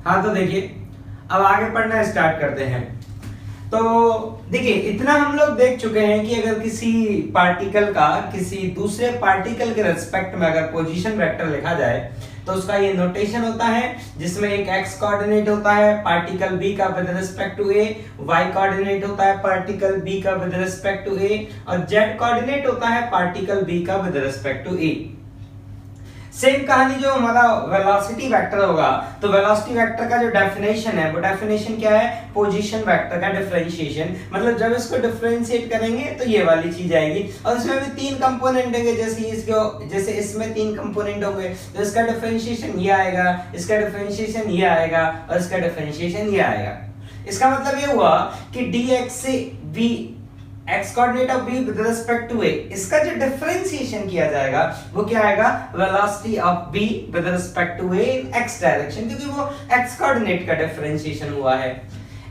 हाँ, तो देखिए अब आगे पढ़ना स्टार्ट करते हैं। तो देखिए इतना हम लोग देख चुके हैं कि अगर किसी पार्टिकल का किसी दूसरे पार्टिकल के रेस्पेक्ट में अगर पोजीशन वेक्टर लिखा जाए तो उसका ये नोटेशन होता है जिसमें एक x कोऑर्डिनेट होता है पार्टिकल b का with respect to a, y coordinate होता है पार्टिकल b का विद रिस्पेक्ट टू a और z कोऑर्डिनेट होता है पार्टिकल b का with respect to a। Same कहानी जो हमारा वेलोसिटी वेक्टर होगा, तो वेलोसिटी वेक्टर का जो डेफिनेशन है वो डेफिनेशन क्या है, पोजीशन वेक्टर का डिफरेंशिएशन। मतलब जब इसको डिफरेंशिएट करेंगे तो ये वाली चीज आएगी और इसमें भी तीन कंपोनेंट होंगे, जैसे इसमें तीन कंपोनेंट होंगे तो इसका डिफरेंशिएशन ये आएगा, इसका डिफरेंशिएशन ये आएगा और इसका डिफरेंशिएशन ये आएगा। इसका मतलब ये हुआ कि dx से v x coordinate of b with respect to a, इसका जो डिफरेंशिएशन किया जाएगा वो क्या आएगा, velocity of b with respect to a in x direction, क्योंकि वो x कोऑर्डिनेट का डिफरेंशिएशन हुआ है।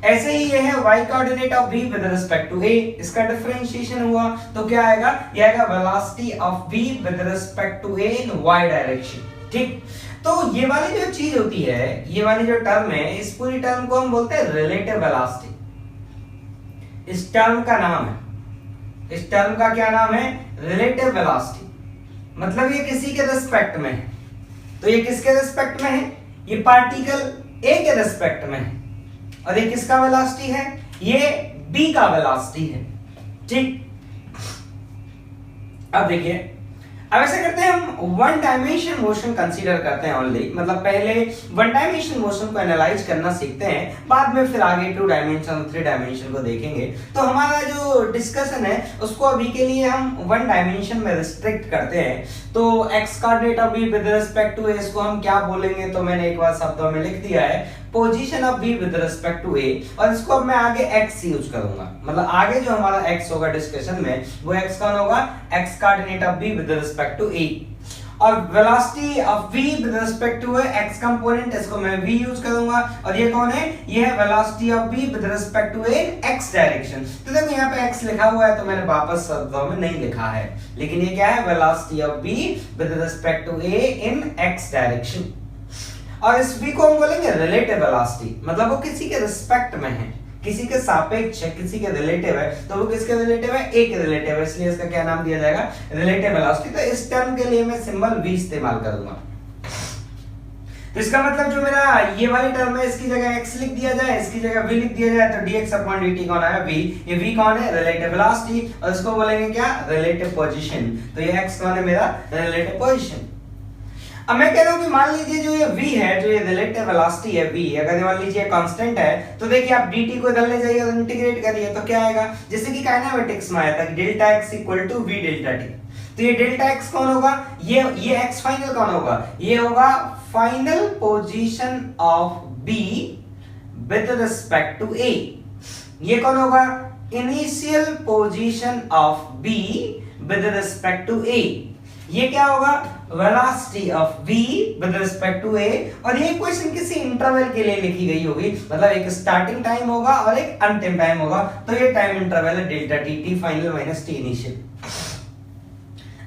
ऐसे ही ये है y coordinate of b with respect to a, इसका डिफरेंशिएशन हुआ तो क्या आएगा, ये आएगा velocity of b with respect to a in y direction. ठीक, तो ये वाली जो चीज होती है, ये वाली जो टर्म है, इस पूरी टर्म को हम बोलते हैं रिलेटिव वेलोसिटी। इस टर्म का नाम है, इस टर्म का क्या नाम है, रिलेटिव वेलोसिटी। मतलब ये किसी के रिस्पेक्ट में है, तो ये किसके रिस्पेक्ट में है, ये पार्टिकल A के रिस्पेक्ट में है और ये किसका वेलोसिटी है, ये B का वेलोसिटी है। ठीक, अब देखिए अब ऐसा करते हैं, हम वन डायमेंशन मोशन कंसीडर करते हैं ओनली, मतलब पहले वन डायमेंशन मोशन को एनालाइज करना सीखते हैं, बाद में फिर आगे टू डायमेंशन थ्री डायमेंशन को देखेंगे। तो हमारा जो डिस्कशन है उसको अभी के लिए हम वन डायमेंशन में रिस्ट्रिक्ट करते हैं। तो x coordinate of b with respect to a, इसको हम क्या बोलेंगे, तो मैंने एक बार शब्दों में लिख दिया है, position of b with respect to a, और इसको अब मैं आगे x यूज करूंगा। मतलब आगे जो हमारा x होगा डिस्कशन में वो x कौन होगा, x coordinate of b with respect to a, और velocity of v with respect to x component, इसको मैं v यूज करूंगा। और ये कौन है, ये है velocity of v with respect to a x direction. तो देखो यहाँ पे x लिखा हुआ है तो मैंने वापस शब्दों में नहीं लिखा है, लेकिन ये क्या है, velocity of v with respect to a in x direction. और इस v को हम बोलेंगे रिलेटिव वेलोसिटी, मतलब वो किसी के रिस्पेक्ट में है, किसी के सापेक्ष है, किसी के रिलेटिव है, तो वो किसके रिलेटिव है, a के रिलेटिव है, इसलिए इसका क्या नाम दिया जाएगा, रिलेटिव वेलोसिटी। तो इस टर्म के लिए मैं सिंबल v इस्तेमाल करूंगा। तो इसका मतलब जो मेरा ये वाली टर्म है इसकी जगह x लिख दिया जाए, इसकी जगह v लिख दिया जाए, तो dx अपॉन dt कौन आया, v। ये v कौन है, रिलेटिव वेलोसिटी, और इसको बोलेंगे क्या, रिलेटिव पोजीशन। तो ये x कौन है मेरा, रिलेटिव पोजीशन। अब मैं कह रहा हूं कि मान लीजिए जो ये v है, जो ये रिलेटिव वेलोसिटी है v, अगर मान लीजिए कांस्टेंट है, तो देखिए आप dt को इधर ले जाइए और इंटीग्रेट करिए तो क्या आएगा, जैसे कि काइनेमेटिक्स में आया था delta x equal to v delta t। तो ये डेल्टा x कौन होगा, ये x फाइनल कौन होगा, ये होगा final position of b with respect to a। ये कौन होगा, initial position of b with respect to a। ये क्या होगा, velocity of v with respect to a, और ये इक्वेशन किसी इंटरवल के लिए लिखी गई होगी, मतलब एक स्टार्टिंग टाइम होगा और एक अंतिम टाइम होगा, तो ये टाइम इंटरवल है delta t, t final minus t initial.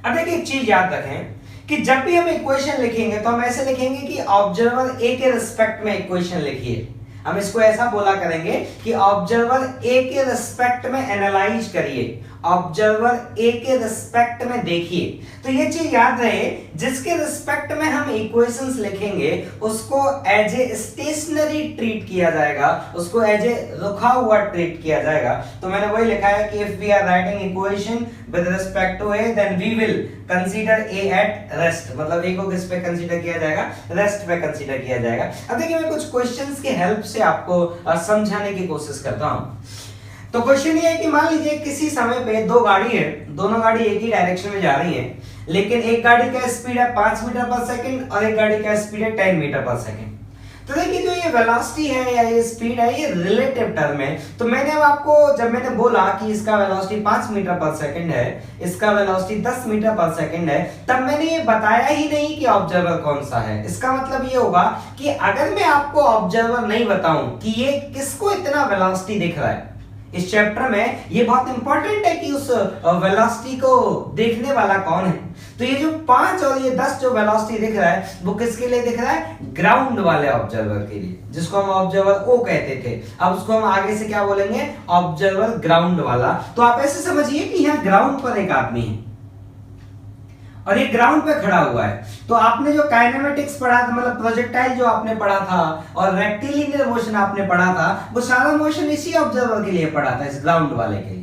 अब देखिए एक चीज याद रखें कि जब भी हम इक्वेशन लिखेंगे तो हम ऐसे लिखेंगे कि ऑब्जर्वर a के रिस्पेक्ट में इक्वेशन लिखिए। हम इसको ऐसा बोला करेंगे कि ऑब्जर्वर a के रिस्पेक्ट में एनालाइज करिए, ऑब्जर्वर a के रिस्पेक्ट में देखिए। तो ये चीज याद रहे, जिसके रिस्पेक्ट में हम इक्वेशंस लिखेंगे उसको एज ए स्टेशनरी ट्रीट किया जाएगा, उसको एज ए रुका हुआ ट्रीट किया जाएगा। तो मैंने वही लिखा है कि if we are writing equation with respect to a then we will consider a at rest, मतलब a को किस पे कंसीडर किया जाएगा, रेस्ट पे कंसीडर किया जाएगा। अब देखिए मैं कुछ क्वेश्चंस के हेल्प से आपको समझाने की कोशिश करता हूं। तो क्वेश्चन ये है कि मान लीजिए किसी समय पे दो गाड़ी है, दोनों गाड़ी एक ही डायरेक्शन में जा रही है, लेकिन एक गाड़ी का स्पीड है 5 मीटर पर सेकंड और एक गाड़ी का स्पीड है 10 मीटर पर सेकंड। तो देखिए जो ये वेलोसिटी है या ये स्पीड है, ये रिलेटिव टर्म है। तो मैंने अब आपको, जब मैंने बोला कि इसका वेलोसिटी 5 मीटर पर सेकंड है, इसका वेलोसिटी 10 मीटर पर सेकंड है, तब मैंने ये बताया ही नहीं कि ऑब्जर्वर कौन सा है। इसका मतलब ये होगा कि अगर मैं आपको ऑब्जर्वर नहीं बताऊं कि ये किसको इतना वेलोसिटी दिख रहा है इस चैप्टर में, ये बहुत इंपॉर्टेंट है कि उस वेलोसिटी को देखने वाला कौन है। तो ये जो 5 और ये 10 जो वेलोसिटी दिख रहा है वो किसके लिए दिख रहा है? ग्राउंड वाले ऑब्जर्वर के लिए, जिसको हम ऑब्जर्वर ओ कहते थे। अब उसको हम आगे से क्या बोलेंगे? ऑब्जर्वर ग्राउंड वाला। तो आप ऐसे समझिए कि यहाँ ग्राउंड पर एक आदमी है और ये ग्राउंड पे खड़ा हुआ है। तो आपने जो काइनेमेटिक्स पढ़ा था, मतलब प्रोजेक्टाइल जो आपने पढ़ा था और रेक्टिलिनियर मोशन आपने पढ़ा था, वो सारा मोशन इसी ऑब्जर्वर के लिए पढ़ा था, इस ग्राउंड वाले के लिए।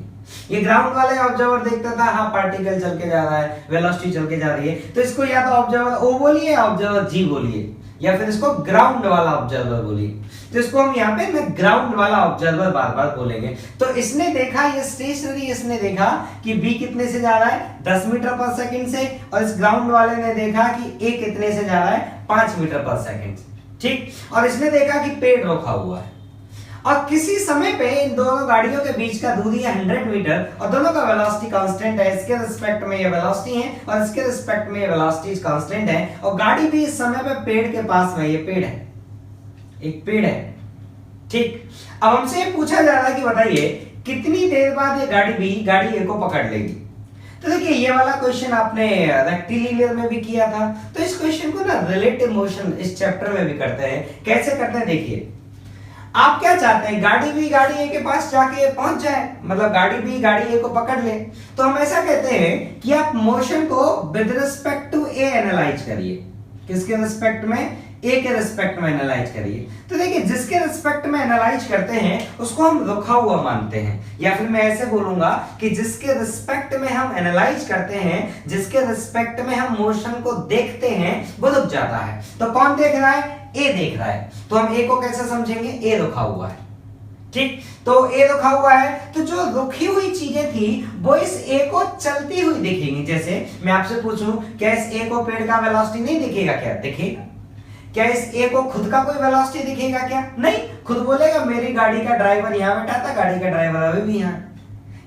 ये ग्राउंड वाले ऑब्जर्वर देखता था हाँ पार्टिकल चल के जा रहा है, वेलोसिटी चल के जा रही है, तो इसको या तो ऑब्जर्वर ओ बोलिए या ऑब्जर्वर जी बोलिए, या फिर इसको ग्राउंड वाला ऑब्जर्वर बोलिए। तो इसको हम यहाँ पे ग्राउंड वाला ऑब्जर्वर बार बार बोलेंगे। तो इसने देखा, ये स्टेशनरी, इसने देखा कि बी कितने से जा रहा है? 10 मीटर पर सेकंड से, और इस ग्राउंड वाले ने देखा कि ए कितने से जा रहा है? 5 मीटर पर सेकंड से। ठीक, और इसने देखा कि पेड़ रोका हुआ है और किसी समय पे इन दोनों गाड़ियों के बीच का दूरी है 100 मीटर और दोनों का वेलोसिटी कांस्टेंट है। इसके रिस्पेक्ट में ये वेलोसिटी है और इसके रिस्पेक्ट में ये वेलोसिटी कांस्टेंट है, और गाड़ी भी इस समय पे पेड़ के पास में, ये पेड़ है, एक पेड़ है। ठीक, अब हमसे पूछा जा रहा है कि बताइए कितनी देर बाद ये गाड़ी बी गाड़ी ए को पकड़ लेगी। तो देखिए ये वाला क्वेश्चन आपने रेक्टिलिनियर में भी किया था, तो इस क्वेश्चन को ना रिलेटिव मोशन इस चैप्टर में भी करते हैं। कैसे करते हैं देखिए, आप क्या चाहते हैं? गाड़ी बी गाड़ी ए के पास जाके पहुंच जाए, मतलब गाड़ी बी गाड़ी ए को पकड़ ले। तो हम ऐसा कहते हैं कि आप मोशन को with respect to A analyse करिए। किसके रिस्पेक्ट में? ए के रिस्पेक्ट में एनालाइज करिए। तो देखिए जिसके रिस्पेक्ट में एनालाइज करते हैं उसको हम रुका हुआ मानते हैं, या फिर मैं ऐसे बोलूंगा कि जिसके रिस्पेक्ट में हम एनालाइज करते हैं, जिसके रिस्पेक्ट में हम मोशन को देखते हैं, वो रुक जाता है। तो कौन देख रहा है? ए देख रहा है। तो हम ए को कैसे समझेंगे? ए रुका हुआ है। ठीक, तो ए रुका हुआ है, तो जो रुकी हुई चीजें थी वो इस ए को चलती हुई दिखेंगी। जैसे मैं आपसे पूछूं, क्या इस ए को पेड़ का वेलोसिटी नहीं दिखेगा? क्या दिखेगा? क्या इस ए को खुद का कोई वेलोसिटी दिखेगा? क्या नहीं, खुद बोलेगा मेरी गाड़ी का ड्राइवर यहाँ बैठा था, गाड़ी का ड्राइवर अभी भी यहाँ,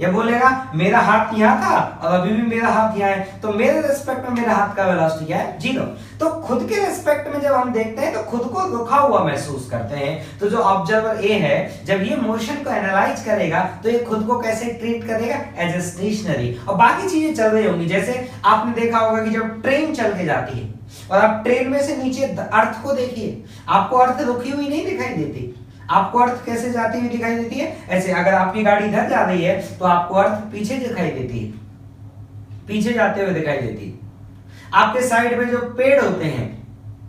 या बोलेगा मेरा हाथ यहाँ था और अभी भी मेरा हाथ यहाँ है, तो मेरे रिस्पेक्ट में मेरा हाथ का वेलोसिटी क्या है? 0। तो खुद के रिस्पेक्ट में जब हम देखते हैं तो खुद को रुका हुआ महसूस करते हैं। तो जो ऑब्जर्वर ए है जब ये मोशन को एनालाइज करेगा तो ये खुद को कैसे ट्रीट करेगा? As a stationary. और बाकी चीजें चल रही होंगी, जैसे आपने देखा होगा कि जब ट्रेन चल के जाती है और आप ट्रेन में से नीचे अर्थ को देखिए, आपको अर्थ रुकी हुई नहीं दिखाई देती। आपको अर्थ कैसे जाती हुई दिखाई देती है? ऐसे, अगर आपकी गाड़ी इधर जा रही है तो आपको अर्थ पीछे दिखाई देती है, पीछे जाते हुए दिखाई देती है। आपके साइड में जो पेड़ होते हैं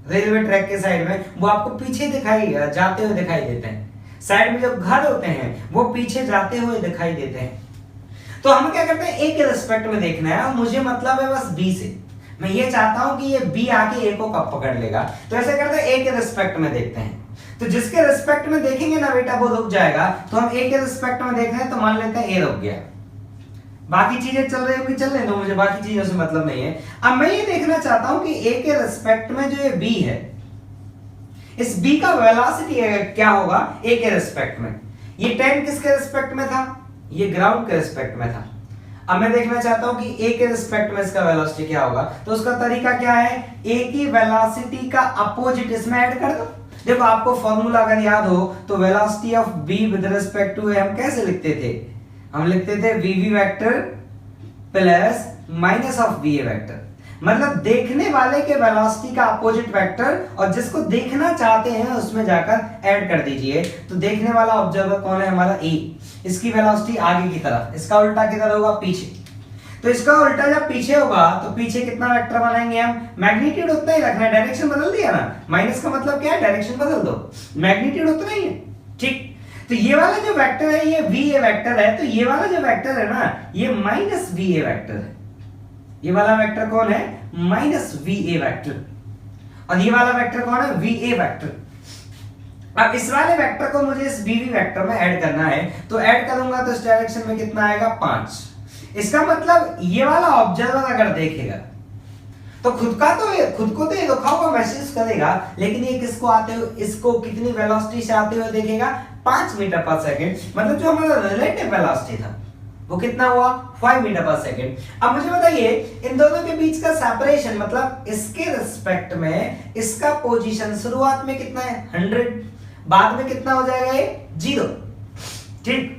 रेलवे ट्रैक के साइड में, वो आपको पीछे दिखाई जाते हुए दिखाई देते हैं। साइड में जो घर होते हैं वो पीछे जाते हुए दिखाई देते हैं। तो हम क्या करते हैं? ए के रिस्पेक्ट में देखना है, और मुझे मतलब है बस बी से। मैं ये चाहता हूं कि ये बी आके ए को कब पकड़ लेगा, तो ऐसे करते हैं ए के रिस्पेक्ट में देखते हैं। तो जिसके रिस्पेक्ट में देखेंगे ना बेटा वो रुक जाएगा, तो हम ए के रिस्पेक्ट में देख रहे हैं तो मान लेते हैं ए रुक गया। बाकी चीजें चल रही होंगी, चल रहे तो मुझे बाकी चीजों से मतलब नहीं है। अब मैं ये देखना चाहता हूं कि ए के रिस्पेक्ट में जो ये बी है, इस बी का वेलोसिटी क्या होगा ए के रिस्पेक्ट में। ये 10 किसके रिस्पेक्ट में था? ये ग्राउंड के रिस्पेक्ट में था। अब मैं देखना चाहता हूं कि ए के रिस्पेक्ट में इसका वेलोसिटी क्या होगा। तो उसका तरीका क्या है? ए की वेलोसिटी का अपोजिट इसमें ऐड कर दो। देखो आपको फॉर्मूला अगर याद हो तो velocity of B with respect to A हम कैसे लिखते थे? हम लिखते थे V V vector plus minus of V A vector. मतलब देखने वाले के वेलोसिटी का अपोजिट वेक्टर और जिसको देखना चाहते हैं उसमें जाकर ऐड कर दीजिए। तो देखने वाला ऑब्जर्वर कौन है? हमारा ए। इसकी वेलोसिटी आगे की तरफ, इसका उल्टा किधर होगा? पीछे। तो इसका उल्टा जब पीछे होगा तो पीछे कितना वेक्टर बनाएंगे हम? मैग्नीट्यूड उतना ही रखना है। डायरेक्शन बदल दिया ना, माइनस का मतलब क्या है? डायरेक्शन बदल दो, मैग्नीट्यूड उतना ही है। ठीक, तो ये वाला जो वेक्टर है ये वी ए वेक्टर है, तो ये वाला जो वेक्टर है ना ये माइनस वी ए वेक्टर है। ये वाला वेक्टर कौन है? Minus we A vector. और ये वाला वेक्टर कौन है? We A vector. अब इस वाले वेक्टर को मुझे इस वीवी वेक्टर में ऐड करना है, तो ऐड करूंगा तो इस डायरेक्शन में कितना आएगा? 5। इसका मतलब ये वाला ऑब्जर्वर अगर देखेगा तो खुद को तो ये रुका हुआ महसूस करेगा, लेकिन ये किसको आते हुए, इसको कितनी वेलोसिटी से आते हुए देखेगा? 5 मीटर पर सेकंड। मतलब जो हमारा रिलेटिव वेलोसिटी था वो कितना हुआ? 5 मीटर पर सेकंड। अब मुझे बताइए इन दोनों के बीच का सेपरेशन, मतलब इसके रिस्पेक्ट में इसका पोजीशन शुरुआत में कितना है? 100, बाद में कितना हो जाएगा? ये 0। ठीक,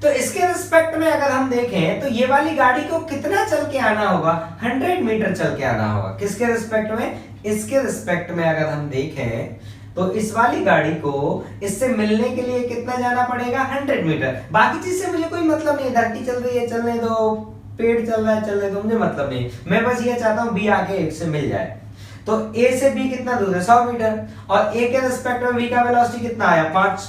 तो इसके रिस्पेक्ट में अगर हम देखें तो ये वाली गाड़ी को कितना चल के आना होगा, 100 मीटर चल के आना होगा। किसके रिस्पेक्ट में, इसके रिस्पेक्ट में अगर हम देखें तो इस वाली गाड़ी को इससे मिलने के लिए कितना जाना पड़ेगा, 100 मीटर। बाकी चीज से मुझे कोई मतलब नहीं, धरती चल रही है चलने दो, पेड़ चल रहा है चलने दो, मुझे मतलब नहीं। मैं बस ये चाहता हूं बी आके एक से मिल जाए। तो ए से बी कितना दूर है, 100 मीटर, और ए के रिस्पेक्ट में बी का वेलोसिटी कितना आया, 5।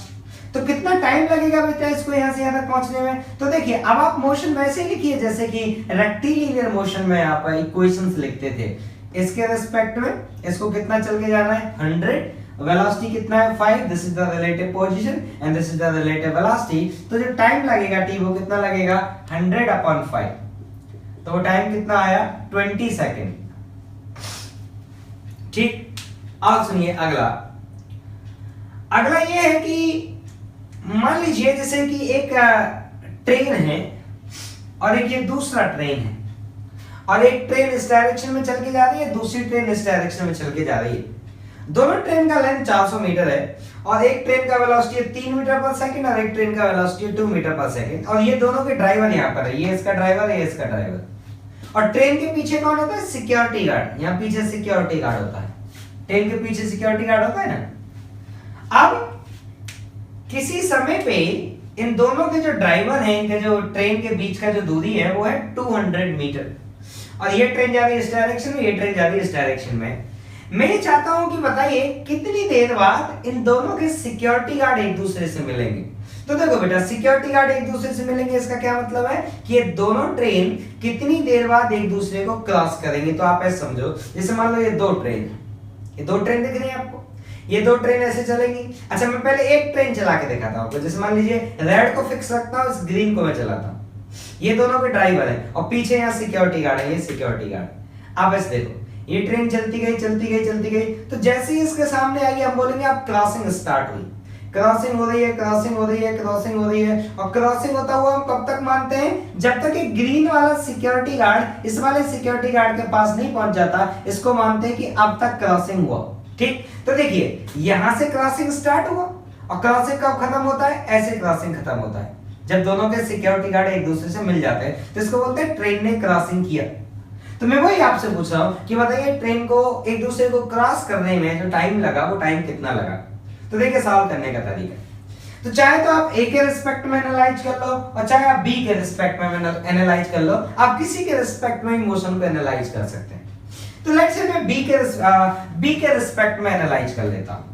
तो कितना टाइम लगेगा बेटा इसको यहां से यहां तक पहुंचने में। तो देखिए अब आप मोशन वैसे लिखिए जैसे कि रेक्टिलिनियर मोशन में आप इक्वेशंस लिखते थे। इसके रिस्पेक्ट में इसको कितना चल के जाना है, 100, वेलोसिटी कितना है, 5, this is the relative position and this is the relative velocity. तो जो टाइम लगेगा टी वो कितना लगेगा, 100/5। तो वो टाइम कितना आया, 20 सेकेंड। ठीक, अब सुनिए अगला। अगला ये है कि मान लीजिए जैसे कि एक ट्रेन है और एक ये दूसरा ट्रेन है, और एक ट्रेन इस डायरेक्शन में चल के जा रही है, दूसरी ट्रेन इस डायरेक्शन में चल के जा रही है। दोनों ट्रेन का लेंथ 400 मीटर है, और एक ट्रेन का वेलोसिटी है 3 मीटर पर सेकंड और एक ट्रेन का वेलोसिटी है 2 मीटर पर सेकंड। और ये दोनों के ड्राइवर यहाँ पर है, ये इसका ड्राइवर है, ये इसका ड्राइवर। और ट्रेन के पीछे कौन होता है, सिक्योरिटी गार्ड। यहाँ पीछे सिक्योरिटी गार्ड होता है, ट्रेन के पीछे सिक्योरिटी गार्ड होता है ना। अब किसी समय पे इन दोनों के जो ड्राइवर हैं, इनके जो ट्रेन के बीच का जो दूरी है वो है 200 मीटर, और ये ट्रेन जा रही है इस डायरेक्शन में, ये ट्रेन जा रही है इस डायरेक्शन में। मैं ये चाहता हूं कि बताइए कितनी देर बाद इन दोनों के सिक्योरिटी गार्ड एक दूसरे से मिलेंगे। तो देखो बेटा, सिक्योरिटी गार्ड एक दूसरे से मिलेंगे, इसका क्या मतलब है कि ये दोनों ट्रेन कितनी देर बाद एक दूसरे को क्रॉस करेंगे। तो आप ऐसे समझो, जैसे मान लो ये दो ट्रेन, ये दो ट्रेन दिख रही है आपको, ये दो ट्रेन ऐसे चलेंगी। अच्छा, मैं पहले एक ट्रेन चला के दिखाता हूं आपको। जैसे मान लीजिए रेड को फिक्स रखता हूं, इस ग्रीन को मैं चलाता हूं। ये दोनों के ड्राइवर है और पीछे यहाँ सिक्योरिटी गार्ड है, ये सिक्योरिटी गार्ड। आप ऐसे देखो, ये ट्रेन चलती गई चलती गई चलती गई, तो जैसे ही इसके सामने आई हम बोलेंगे अब क्रॉसिंग स्टार्ट हुई। क्रॉसिंग हो रही है, क्रॉसिंग हो रही है, क्रॉसिंग हो रही है, और क्रॉसिंग होता हुआ हम कब तक मानते हैं, जब तक एक ग्रीन वाला सिक्योरिटी गार्ड इस वाले सिक्योरिटी गार्ड के पास नहीं पहुंच जाता, इसको मानते हैं कि अब तक क्रॉसिंग हुआ। ठीक, तो देखिए यहां से क्रॉसिंग स्टार्ट हुआ, और क्रॉसिंग कब खत्म होता है, ऐसे क्रॉसिंग खत्म होता है जब दोनों के सिक्योरिटी गार्ड एक दूसरे से मिल जाते हैं, तो इसको बोलते हैं ट्रेन ने क्रॉसिंग किया। तो मैं वही आपसे पूछ रहा हूं कि बताइए ट्रेन को एक दूसरे को क्रॉस करने में जो टाइम लगा वो टाइम कितना लगा। तो देखिए सॉल्व करने का तरीका, तो चाहे तो आप ए के रिस्पेक्ट में एनालाइज कर लो, और चाहे आप बी के रिस्पेक्ट में एनालाइज कर लो, आप किसी के रिस्पेक्ट में मोशन को एनालाइज कर सकते हैं। तो लेट्स से मैं बी के रिस्पेक्ट में एनालाइज कर लेता हूं।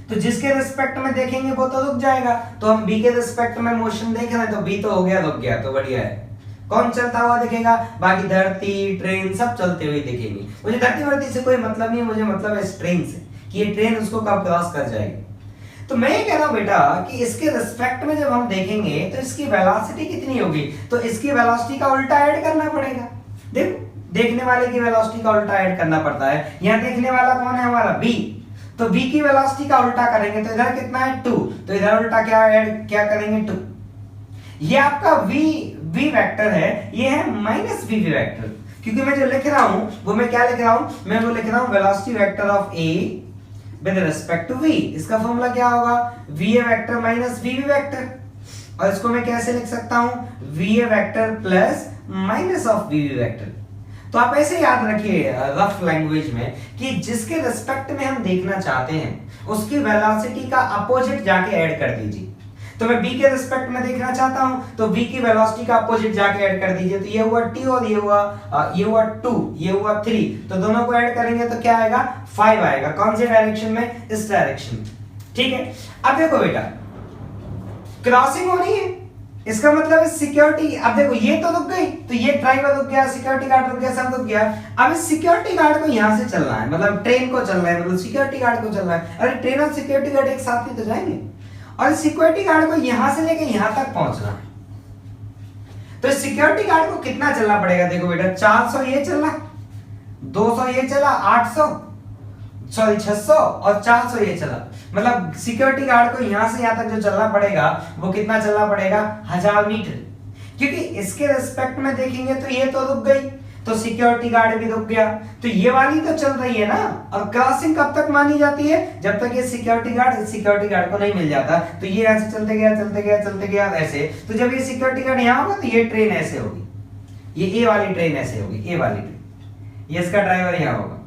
तो जिसके रिस्पेक्ट में देखेंगे वो तो रुक जाएगा, तो हम बी के रिस्पेक्ट में मोशन देख रहे हैं, तो बी तो हो गया, रुक गया, तो बढ़िया है। कौन चलता हुआ दिखेगा, बाकी धरती ट्रेन सब चलते हुए दिखेंगे। मुझे धरती वर्ती से कोई मतलब नहीं है, मुझे मतलब है इस ट्रेन से कि ये ट्रेन उसको कब क्रॉस कर जाएगी। तो मैं ये कह रहा हूं बेटा कि इसके रिस्पेक्ट में जब हम देखेंगे तो इसकी वेलोसिटी कितनी होगी, तो इसकी वेलोसिटी का उल्टा ऐड करना पड़ेगा। देखो, देखने वाले की वेलोसिटी का उल्टा ऐड करना पड़ता है। यहाँ देखने वाला कौन है, हमारा बी, तो बी की वेलोसिटी का उल्टा करेंगे तो इधर कितना है 2, तो इधर उल्टा क्या करेंगे 2। ये आपका v वेक्टर है, ये है माइनस वी वेक्टर, क्योंकि मैं जो लिख रहा हूं वो मैं क्या लिख रहा हूं, मैं वो लिख रहा हूं velocity vector of a with respect to v। इसका फॉर्मूला क्या होगा, va vector minus vv vector, और इसको मैं कैसे लिख सकता हूं, va vector plus minus of vv vector. तो आप ऐसे याद रखिए रफ लैंग्वेज में कि जिसके रिस्पेक्ट में हम देखना चाहते हैं उसकी वेलोसिटी का अपोजिट जाके ऐड कर दीजिए। तो मैं b के रिस्पेक्ट में देखना चाहता हूं, तो v की वेलोसिटी का अपोजिट जाके ऐड कर दीजिए। तो ये हुआ t और ये हुआ 2, ये हुआ 3, तो दोनों को ऐड करेंगे तो क्या आएगा, 5 आएगा। कौन से डायरेक्शन में, इस डायरेक्शन में। ठीक है, अब देखो बेटा क्रॉसिंग हो रही है, इसका मतलब है सिक्योरिटी। अब देखो ये तो रुक गई, तो ये ड्राइवर रुक गया, सिक्योरिटी गार्ड रुक गया, सब रुक गया। अब इस सिक्योरिटी गार्ड को यहां से चलना है, मतलब ट्रेन को चलना है, मतलब सिक्योरिटी गार्ड को चलना है। अरे ट्रेन और सिक्योरिटी गार्ड एक साथ ही तो जाएंगे, और सिक्योरिटी गार्ड को यहां से लेके यहां तक पहुंचना है। तो सिक्योरिटी गार्ड को कितना चलना पड़ेगा, देखो बेटा 400 ये चला, 200 ये चला, 800 सॉरी 600 और 400 ये चला। मतलब सिक्योरिटी गार्ड को यहां से यहां तक जो चलना पड़ेगा वो कितना चलना पड़ेगा, 1000 मीटर। क्योंकि इसके रिस्पेक्ट में देखेंगे तो ये तो रुक गई, तो सिक्योरिटी गार्ड भी रुक गया। तो ये वाली तो चल रही है ना, और क्रॉसिंग कब तक मानी जाती है, जब तक ये सिक्योरिटी गार्ड को नहीं मिल जाता। तो ये ऐसे चलते गया ऐसे। तो जब ये सिक्योरिटी गार्ड यहाँ होगा तो ये ट्रेन ऐसे होगी, ये ए वाली ट्रेन ऐसे होगी, ए वाली ट्रेन, ये इसका ड्राइवर यहाँ होगा।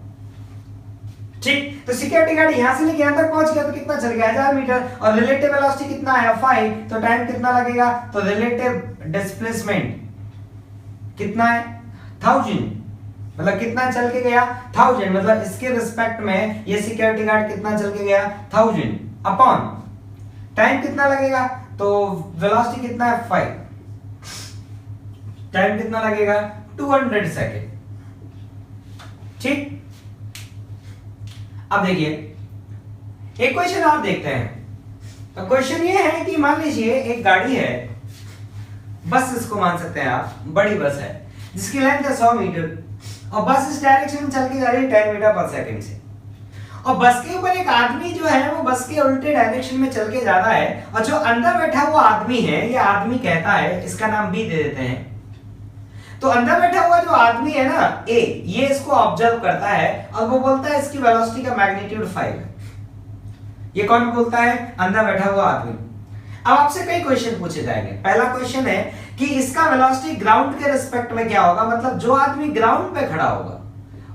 ठीक, तो सिक्योरिटी गार्ड यहां से लेके यहां तक पहुंच गया तो कितना चल गया 1000 मीटर, और रिलेटिव वेलोसिटी कितना है 5, तो टाइम कितना लगेगा, तो रिलेटिव डिस्प्लेसमेंट कितना है 1000, मतलब कितना चल के गया 1000, मतलब इसके रिस्पेक्ट में ये सिक्योरिटी गार्ड कितना चल के गया 1000 अपॉन टाइम कितना लगेगा, तो वेलोसिटी कितना है 5, टाइम कितना लगेगा 200 सेकेंड। ठीक, अब देखिए एक क्वेश्चन और देखते हैं। तो क्वेश्चन ये है कि मान लीजिए एक गाड़ी है, बस इसको मान सकते हैं आप, बड़ी बस है जिसकी लेंथ है 100 मीटर, और बस इस डायरेक्शन में चल के जा रही है 10 मीटर पर सेकंड से, और बस के ऊपर एक आदमी जो है वो बस के उल्टे डायरेक्शन में चल के जा रहा है, और जो अंदर बैठा हुआ आदमी है, ये आदमी कहता है, इसका नाम बी दे देते हैं। तो अंदर बैठा हुआ जो आदमी है ना ए, ये इसको ऑब्जर्व करता है और वो बोलता है इसकी वेलोसिटी का मैग्नीट्यूड 5 है। ये कौन बोलता है, अंदर बैठा हुआ आदमी। अब आपसे कई क्वेश्चन पूछे जाएंगे। पहला क्वेश्चन है कि इसका वेलोसिटी ग्राउंड के रिस्पेक्ट में क्या होगा, मतलब जो आदमी ग्राउंड पे खड़ा होगा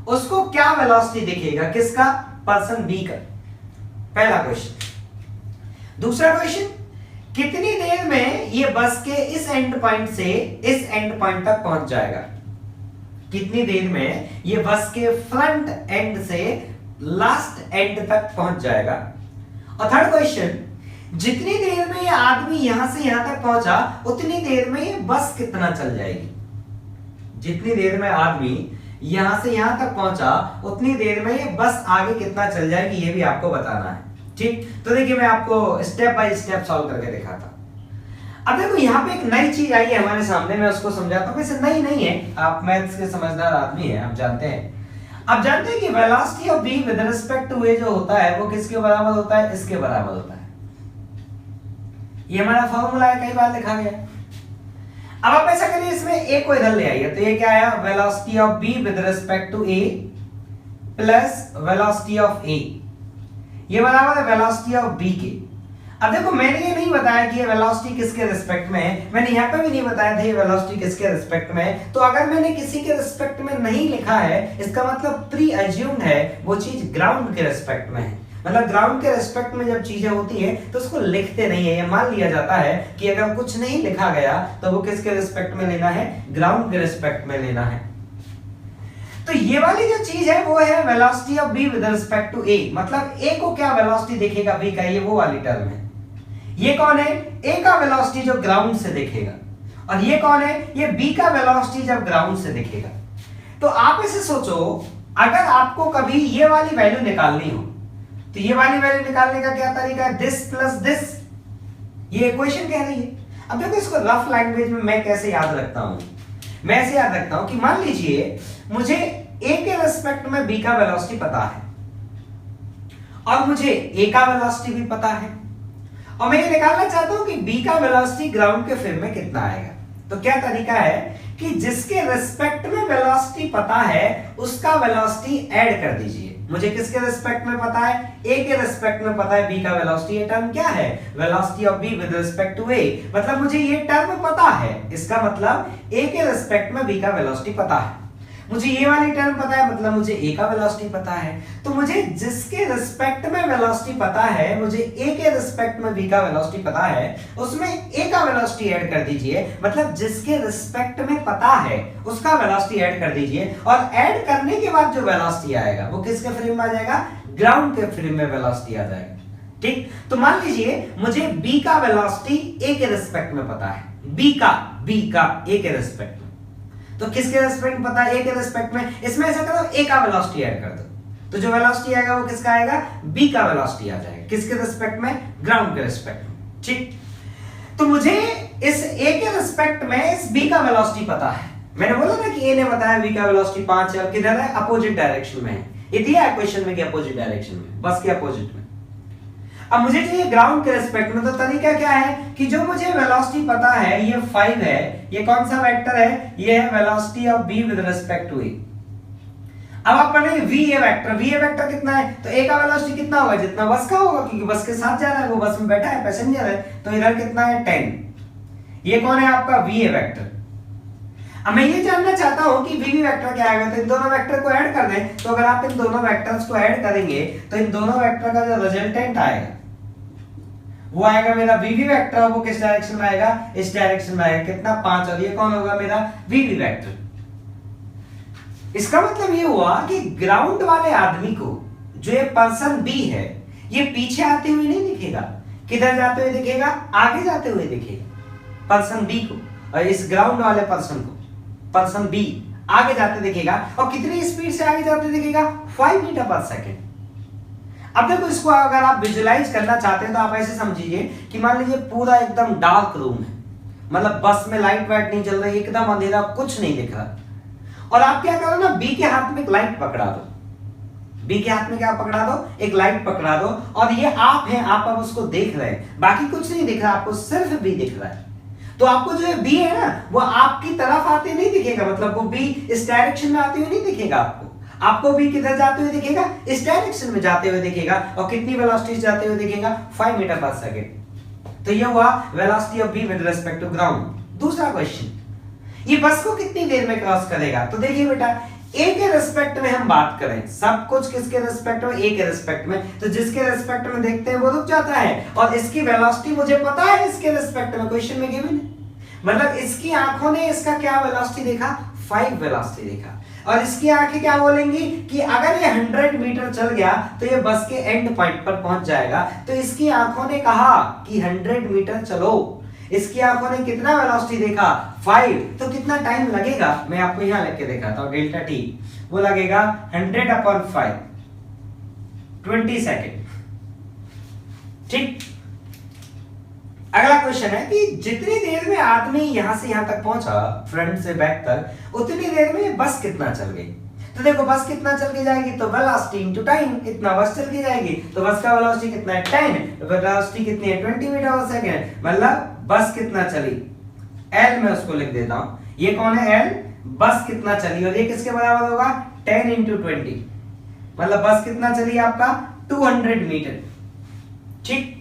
उसको क्या वेलोसिटी दिखेगा, किसका, पर्सन बी का, पहला क्वेश्चन। दूसरा क्वेश्चन, कितनी देर में ये बस के इस एंड पॉइंट से इस एंड पॉइंट तक पहुंच जाएगा, कितनी देर में ये बस के फ्रंट एंड से लास्ट एंड तक पहुंच जाएगा। और थर्ड क्वेश्चन, जितनी देर में ये आदमी यहां से यहां तक पहुंचा उतनी देर में ये बस कितना चल जाएगी, जितनी देर में आदमी यहां से यहां तक पहुंचा उतनी देर में ये बस आगे कितना चल जाएगी, ये भी आपको बताना है। ठीक, तो देखिए मैं आपको स्टेप बाय स्टेप सॉल्व करके दिखाता हूं। अब देखो यहाँ पे एक नई चीज आई है हमारे सामने, मैं उसको समझाता हूं। वैसे नई नहीं है, आप मैथ्स के समझदार आदमी हैं, आप जानते हैं। आप जानते हैं कि velocity of B with respect to A जो होता है वो किसके बराबर होता है, इसके बराबर होता है। ये हमारा फॉर्मूला है, कई बार लिखा गया। अब आप ऐसा करिए, इसमें ए को इधर ले आइए, तो ये क्या आया, velocity of B with respect to A plus velocity of A, ये बराबर है वेलोसिटी ऑफ बी के। अब देखो मैंने ये नहीं बताया कि ये वेलोसिटी किसके रिस्पेक्ट में है, मैंने यहाँ पे भी नहीं बताया था ये वेलोसिटी किसके रिस्पेक्ट में है। तो अगर मैंने किसी के रिस्पेक्ट में नहीं लिखा है, इसका मतलब प्री अज्यूम्ड है वो चीज ग्राउंड के रिस्पेक्ट में है। मतलब ग्राउंड के रिस्पेक्ट में जब चीजें होती है तो उसको लिखते नहीं है, ये मान लिया जाता है कि अगर कुछ नहीं लिखा गया तो वो किसके रिस्पेक्ट में लेना है, ग्राउंड के रिस्पेक्ट में लेना है। तो ये वाली जो चीज है वो है velocity of B with respect to A, मतलब ए को क्या वेलोसिटी दिखेगा बी का, ये वो वाली टर्म है। ये कौन है, ए का वेलोसिटी जो ग्राउंड से दिखेगा, और ये कौन है, ये बी का वेलोसिटी जब ग्राउंड से दिखेगा। तो आप इसे सोचो, अगर आपको कभी ये वाली वैल्यू निकालनी हो तो ये वाली वैल्यू निकालने का क्या तरीका है, दिस प्लस दिस, ये इक्वेशन कह रही है। अब देखो इसको रफ लैंग्वेज में मैं कैसे याद रखता हूं, मैं ऐसे याद रखता हूं कि मान लीजिए मुझे ए के रिस्पेक्ट में बी का वेलोसिटी पता है और मुझे ए का वेलोसिटी भी पता है, और मैं ये निकालना चाहता हूं कि बी का वेलोसिटी ग्राउंड के फ्रेम में कितना आएगा। तो क्या तरीका है कि जिसके रिस्पेक्ट में वेलोसिटी पता है उसका वेलोसिटी ऐड कर दीजिए। मुझे किसके रिस्पेक्ट में पता है, ए के रिस्पेक्ट में पता है बी का वेलोसिटी। ये टर्म क्या है, velocity of B with respect to A, मतलब मुझे ये टर्म पता है, इसका मतलब ए के रिस्पेक्ट में बी का वेलोसिटी पता है। मुझे ये वाली टर्म पता है, मतलब मुझे ए का वेलोसिटी पता है। तो मुझे जिसके रिस्पेक्ट में वेलोसिटी पता है, मुझे ए के रिस्पेक्ट में बी का वेलोसिटी पता है, उसमें ए का वेलोसिटी ऐड कर दीजिए, मतलब जिसके रिस्पेक्ट में पता है उसका वेलोसिटी ऐड कर दीजिए, और ऐड करने के बाद जो वेलोसिटी आएगा वो किसके फ्रेम में आ जाएगा, ग्राउंड के फ्रेम में वेलोसिटी आ जाएगा। ठीक, तो मान लीजिए मुझे बी का वेलोसिटी ए के रिस्पेक्ट में पता है, बी का ए के रिस्पेक्ट में, तो किसके रिस्पेक्ट में पता है, ए के रिस्पेक्ट में। इसमें ऐसा करो ए का वेलोसिटी ऐड कर दो, तो जो वेलोसिटी आएगा वो किसका आएगा, बी का वेलोसिटी आ जाएगा, किसके रिस्पेक्ट में, ग्राउंड के रिस्पेक्ट में। ठीक, तो मुझे इस ए के रिस्पेक्ट में इस बी का वेलोसिटी पता है। मैंने बोला ना कि ए ने बताया बी का वेलोसिटी 5 है, और किधर है, अपोजिट डायरेक्शन में है। ये दिया है क्वेश्चन में कि अपोजिट डायरेक्शन में, बस के अपोजिट में। अब मुझे चाहिए ग्राउंड के रिस्पेक्ट में, तो तरीका क्या है कि जो मुझे वेलोसिटी पता है ये 5 है, ये कौन सा वेक्टर है, ये है velocity of b with respect to a। अब आप पढ़ेंगे v a vector, v a vector कितना है, तो a का वेलोसिटी कितना होगा, जितना बस का होगा, क्योंकि बस के साथ जा रहा है, वो बस में बैठा है, पैसेंजर है, तो इधर कितना है 10। ये कौन है आपका v a वेक्टर। अब मैं ये जानना चाहता हूं कि v b वेक्टर क्या आएगा, तो इन दोनों वेक्टर को ऐड कर दें, तो अगर आप इन दोनों वेक्टर्स को ऐड करेंगे तो इन दोनों वेक्टर का जो रिजल्टेंट आएगा वो आएगा मेरा v b वेक्टर, वो किस डायरेक्शन में आएगा, इस डायरेक्शन में आएगा, कितना 5, और ये कौन होगा मेरा v b वेक्टर। इसका मतलब ये हुआ कि ग्राउंड वाले आदमी को जो ये पर्सन बी है ये पीछे आते हुए नहीं दिखेगा, किधर जाते हुए दिखेगा, आगे जाते हुए दिखेगा पर्सन बी को, और इस ग्राउंड वाले पर्सन को पर्सन बी आगे जाते दिखेगा, और कितनी स्पीड से आगे जाते दिखेगा, 5 मीटर पर सेकेंड। अब देखो इसको अगर आप विजुलाइज करना चाहते हैं तो आप ऐसे समझिए कि मान लीजिए पूरा एकदम डार्क रूम है, मतलब बस में लाइट वाइट नहीं चल रही, एकदम अंधेरा, कुछ नहीं दिख रहा, और आप क्या करो ना, बी के हाथ में एक लाइट पकड़ा दो, बी के हाथ में क्या पकड़ा दो, एक लाइट पकड़ा दो, और ये आप हैं, आप अब उसको देख रहे हैं, बाकी कुछ नहीं दिख रहा, आपको सिर्फ बी दिख रहा है। तो आपको जो बी है ना वो आपकी तरफ आते नहीं दिखेगा, मतलब वो बी इस डायरेक्शन में आते हुए नहीं दिखेगा, आपको बी किधर जाते हुए दिखेगा, इस डायरेक्शन में जाते हुए दिखेगा, और कितनी वेलोसिटी से जाते हुए दिखेगा, 5 मीटर पर सेकंड। तो ये हुआ velocity of B with respect to ground. दूसरा क्वेश्चन, ये बस को कितनी देर में क्रॉस करेगा, तो देखिए बेटा ए के रिस्पेक्ट में हम बात करें, सब कुछ किसके रिस्पेक्ट में, ए के रिस्पेक्ट में, तो जिसके रिस्पेक्ट में देखते हैं वो रुक जाता है, और इसकी वेलोसिटी मुझे पता है इसके रिस्पेक्ट में, क्वेश्चन में गिवन है, मतलब इसकी आंखों ने इसका क्या वेलोसिटी देखा, 5 वेलोसिटी देखा, और इसकी आंखें क्या बोलेंगी कि अगर ये 100 मीटर चल गया तो ये बस के एंड पॉइंट पर पहुंच जाएगा, तो इसकी आंखों ने कहा कि 100 मीटर चलो, इसकी आंखों ने कितना वेलोसिटी देखा, 5, तो कितना टाइम लगेगा, मैं आपको यहां लिख के दिखाता हूं, डेल्टा टी वो लगेगा 100/5 20 सेकेंड। ठीक, अगला क्वेश्चन है कि जितनी देर में आदमी यहां से यहां तक पहुंचा, फ्रंट से बैक तक, उतनी देर में बस कितना चल गई, तो देखो बस कितना चल के जाएगी, तो वेलोसिटी इनटू टाइम, इतना बस चल के जाएगी, तो बस का वेलोसिटी कितना है 10, वेलोसिटी कितनी है 20 मीटर पर सेकंड, मतलब बस कितना चली, एल में उसको लिख देता हूं, ये कौन है एल, बस कितना चली, और ये किसके बराबर होगा 10 × 20, मतलब बस कितना चली आपका 200 मीटर। ठीक,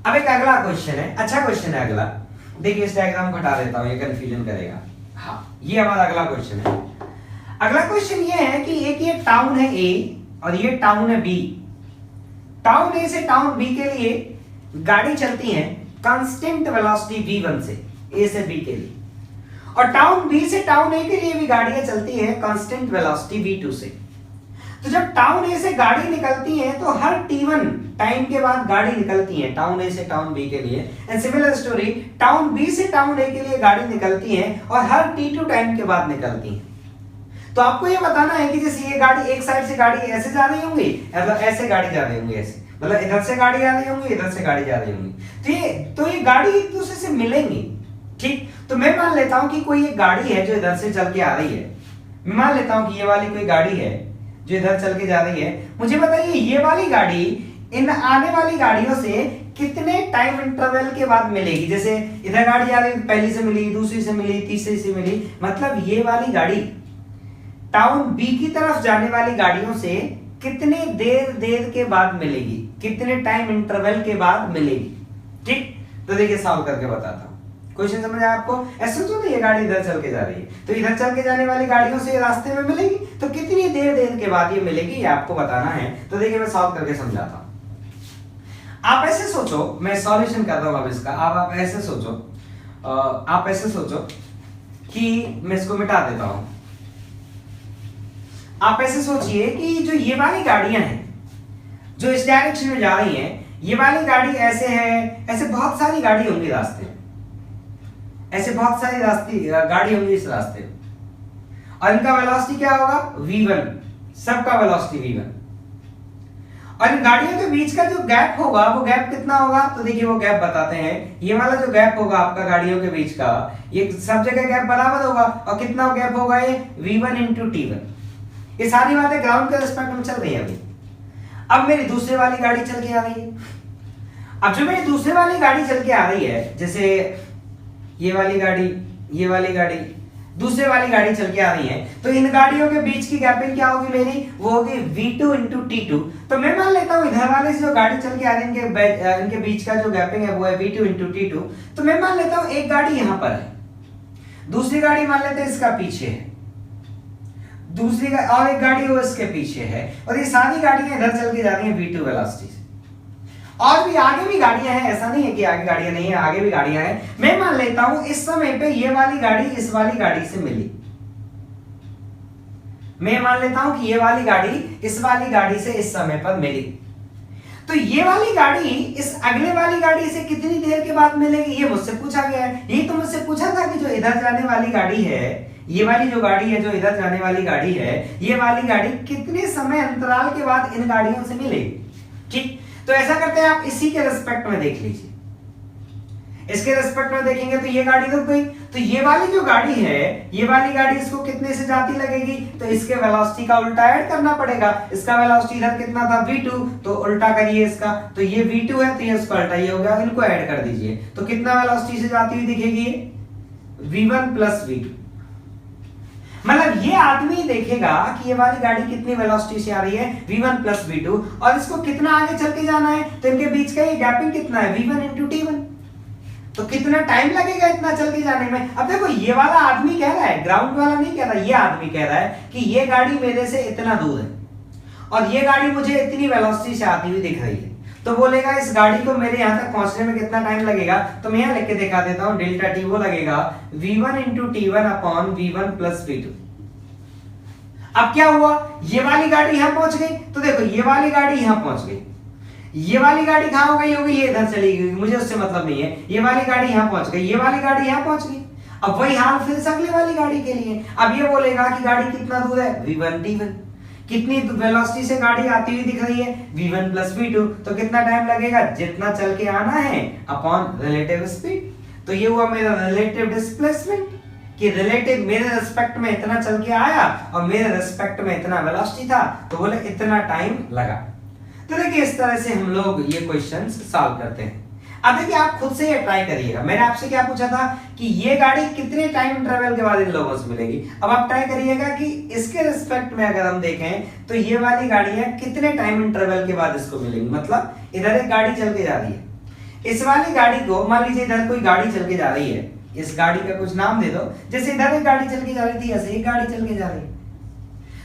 अब एक अगला क्वेश्चन है, अच्छा क्वेश्चन है अगला, देखिए इस डायग्राम को हटा देता हूं, ये कंफ्यूजन करेगा। हाँ, ये हमारा अगला क्वेश्चन है। अगला क्वेश्चन ये है कि एक ये टाउन है ए और ये टाउन है बी, टाउन ए से टाउन बी के लिए गाड़ी चलती है कांस्टेंट वेलोसिटी v1 से ए से बी के लिए, और टाउन बी से टाउन ए के लिए भी गाड़ियां चलती हैं कांस्टेंट वेलोसिटी v2 से। तो जब टाउन ए से गाड़ी निकलती है तो हर t1 टाइम के बाद गाड़ी निकलती है टाउन ए से टाउन बी के लिए, and similar story town B से टाउन ए के लिए गाड़ी निकलती है और हर t2 टाइम के बाद निकलती है। तो आपको ये बताना है कि जैसे ये गाड़ी एक साइड से गाड़ी ऐसे जा रही होंगी, मतलब ऐसे गाड़ी जा रही होंगी, ऐसे मतलब इधर से गाड़ी आ रही होंगी, इधर से गाड़ी जा रही होंगी, तो ये गाड़ी एक दूसरे से मिलेंगी। ठीक, तो मैं मान लेता हूं कि कोई एक गाड़ी है जो इधर से चल के आ रही है, मैं मान लेता हूं कि ये वाली कोई गाड़ी है जो इधर चल के जा रही है, मुझे बताइए ये वाली गाड़ी इन आने वाली गाड़ियों से कितने टाइम इंटरवल के बाद मिलेगी, जैसे इधर गाड़ी आ रही है, पहली से मिली, दूसरी से मिली, तीसरी से मिली, मतलब ये वाली गाड़ी टाउन बी की तरफ जाने वाली गाड़ियों से कितने देर के बाद मिलेगी, कितने टाइम इंटरवल के बाद मिलेगी। ठीक, तो देखिए सॉल्व करके बताता हूं, क्वेश्चन समझ आया आपको। ऐसा तो नहीं, ये गाड़ी इधर चल के जा रही है, तो इधर चल के जाने वाली गाड़ियों से रास्ते में मिलेगी, तो कितनी देर के बाद ये मिलेगी, ये आपको बताना है। तो देखिए मैं सॉल्व करके समझाता हूं। आप ऐसे सोचो, मैं सॉल्यूशन कर रहा हूं अब इसका, आप ऐसे सोचो, आप ऐसे सोचो कि मैं इसको मिटा देता हूं। आप ऐसे सोचिए कि जो ये वाली गाड़ियां हैं जो इस डायरेक्शन में जा रही हैं, ये वाली गाड़ी ऐसे है, ऐसे बहुत सारी गाड़ी होंगी रास्ते में, ऐसे बहुत सारी गाड़ी होंगी इस रास्ते में, और इनका वेलोसिटी क्या होगा v1, सबका वेलोसिटी v1, और इन गाड़ियों के बीच का जो गैप होगा वो गैप कितना होगा, तो देखिए वो गैप बताते हैं, ये वाला जो गैप होगा आपका गाड़ियों के बीच का, ये सब जगह गैप बराबर होगा, और कितना गैप होगा ये v1 × t1। ये सारी बातें ग्राउंड के रिस्पेक्ट में चल रही है अभी। अब मेरी दूसरे वाली गाड़ी चल के आ रही है। अब जो मेरी दूसरे वाली गाड़ी चल के आ रही है, जैसे ये वाली गाड़ी दूसरे वाली गाड़ी चल के आ रही है, तो इन गाड़ियों के बीच की गैपिंग क्या होगी मेरी, वो होगी v2 into t2। तो मैं मान लेता हूं इधर वाले से जो गाड़ी चल के आ रही है इनके बीच का जो गैपिंग है वो है v2 into t2। तो मैं मान लेता हूं एक गाड़ी यहां पर है, दूसरी गाड़ी मान लेते हैं इसका पीछे है, और एक गाड़ी वो इसके पीछे है, और ये सारी गाड़ियां इधर चल के जा रही हैं v2 वेलोसिटी से। और भी आगे भी गाड़ियां हैं, ऐसा नहीं है कि आगे गाड़ियां नहीं है, आगे भी गाड़ियां हैं। मैं मान लेता हूं इस समय पे ये वाली गाड़ी इस वाली गाड़ी से मिली, मैं मान लेता हूं कि ये वाली गाड़ी इस वाली गाड़ी से इस समय पर मिली। तो ये वाली गाड़ी इस अगले वाली गाड़ी से कितनी देर के बाद मिलेगी, ये मुझसे पूछा गया है। यही तो मुझसे पूछा था कि जो इधर जाने वाली गाड़ी है, ये वाली जो गाड़ी है, जो इधर जाने वाली गाड़ी है, ये वाली गाड़ी कितने समय अंतराल के बाद इन गाड़ियों से मिलेगी। ठीक, तो ऐसा करते हैं, आप इसी के रिस्पेक्ट में देख लीजिए। इसके रिस्पेक्ट में देखेंगे तो ये गाड़ी रुक गई, तो ये वाली जो गाड़ी है, ये वाली गाड़ी इसको कितने से जाती लगेगी, तो इसके वेलोसिटी का उल्टा ऐड करना पड़ेगा। इसका वेलोसिटी इधर कितना था v2, तो उल्टा करिए इसका, तो ये v2 है तो ये इसका उल्टा ये हो गया, इनको ऐड कर दीजिए, तो कितना वेलोसिटी से जाती हुई दिखेगी v1 प्लस v2। मतलब ये आदमी देखेगा कि ये वाली गाड़ी कितनी वेलोसिटी से आ रही है, v1 प्लस v2, और इसको कितना आगे चल के जाना है, तो इनके बीच का ये गैपिंग कितना है, v1 into t1। तो कितना टाइम लगेगा इतना चल के जाने में। अब देखो ये वाला आदमी कह रहा है, ग्राउंड वाला नहीं कह रहा, ये आदमी कह रहा है कि ये गाड़ी मेरे से इतना दूर है और ये गाड़ी मुझे इतनी वेलोसिटी से आती हुई दिख रही है, तो बोलेगा इस गाड़ी को मेरे यहां तक पहुंचने में कितना टाइम लगेगा। तो मैं यहां लिख के दिखा देता हूं, डेल्टा टी वो लगेगा v1 into t1 upon v1 plus v2। अब क्या हुआ, ये वाली गाड़ी यहां पहुंच गई, तो देखो ये वाली गाड़ी यहां पहुंच गई, ये वाली गाड़ी कहां हो गई होगी, ये इधर चली गई, मुझे उससे मतलब नहीं है। ये वाली गाड़ी यहां पहुंच गई, ये वाली गाड़ी यहां पहुंच गई। अब वही हाल फिर से अगली वाली गाड़ी के लिए। अब ये बोलेगा कि गाड़ी कितना दूर है, v1 t1। कितनी वेलोसिटी से गाड़ी आती हुई दिख रही है, v1 प्लस v2। तो कितना टाइम लगेगा, जितना चल के आना है अपॉन रिलेटिव स्पीड। तो ये हुआ मेरा रिलेटिव डिस्प्लेसमेंट, कि रिलेटिव मेरे रिस्पेक्ट में इतना चल के आया और मेरे रिस्पेक्ट में इतना वेलोसिटी था, तो बोले इतना टाइम लगा। तो देखिए इस तरह से हम लोग ये क्वेश्चंस सॉल्व करते हैं। अब देखिए आप खुद से ये ट्राई करिएगा। मैंने आपसे क्या पूछा था कि ये गाड़ी कितने टाइम इंटरवल के बाद इन लोगों से मिलेगी। अब आप ट्राई करिएगा कि इसके रिस्पेक्ट में अगर हम देखें तो ये वाली गाड़ियां कितने टाइम इंटरवल के बाद इसको मिलेंगी। मतलब इधर एक गाड़ी चल के जा रही है, इस वाली गाड़ी को मान लीजिए इधर कोई गाड़ी चल के जा रही है, इस गाड़ी का कुछ नाम दे दो, जैसे इधर एक गाड़ी चल के जा रही थी, ऐसे एक गाड़ी चल के जा रही है।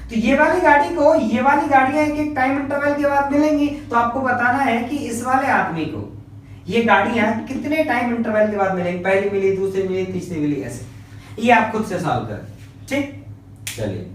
तो ये वाली गाड़ी को ये वाली गाड़ियां एक एक टाइम इंटरवल के बाद मिलेंगी। तो आपको बताना है कि इस वाले आदमी को ये गाड़ियां कितने टाइम इंटरवल के बाद मिलेंगी, पहली मिली, दूसरी मिली, तीसरी मिली, ऐसे। ये आप खुद से सॉल्व करें। ठीक, चलिए।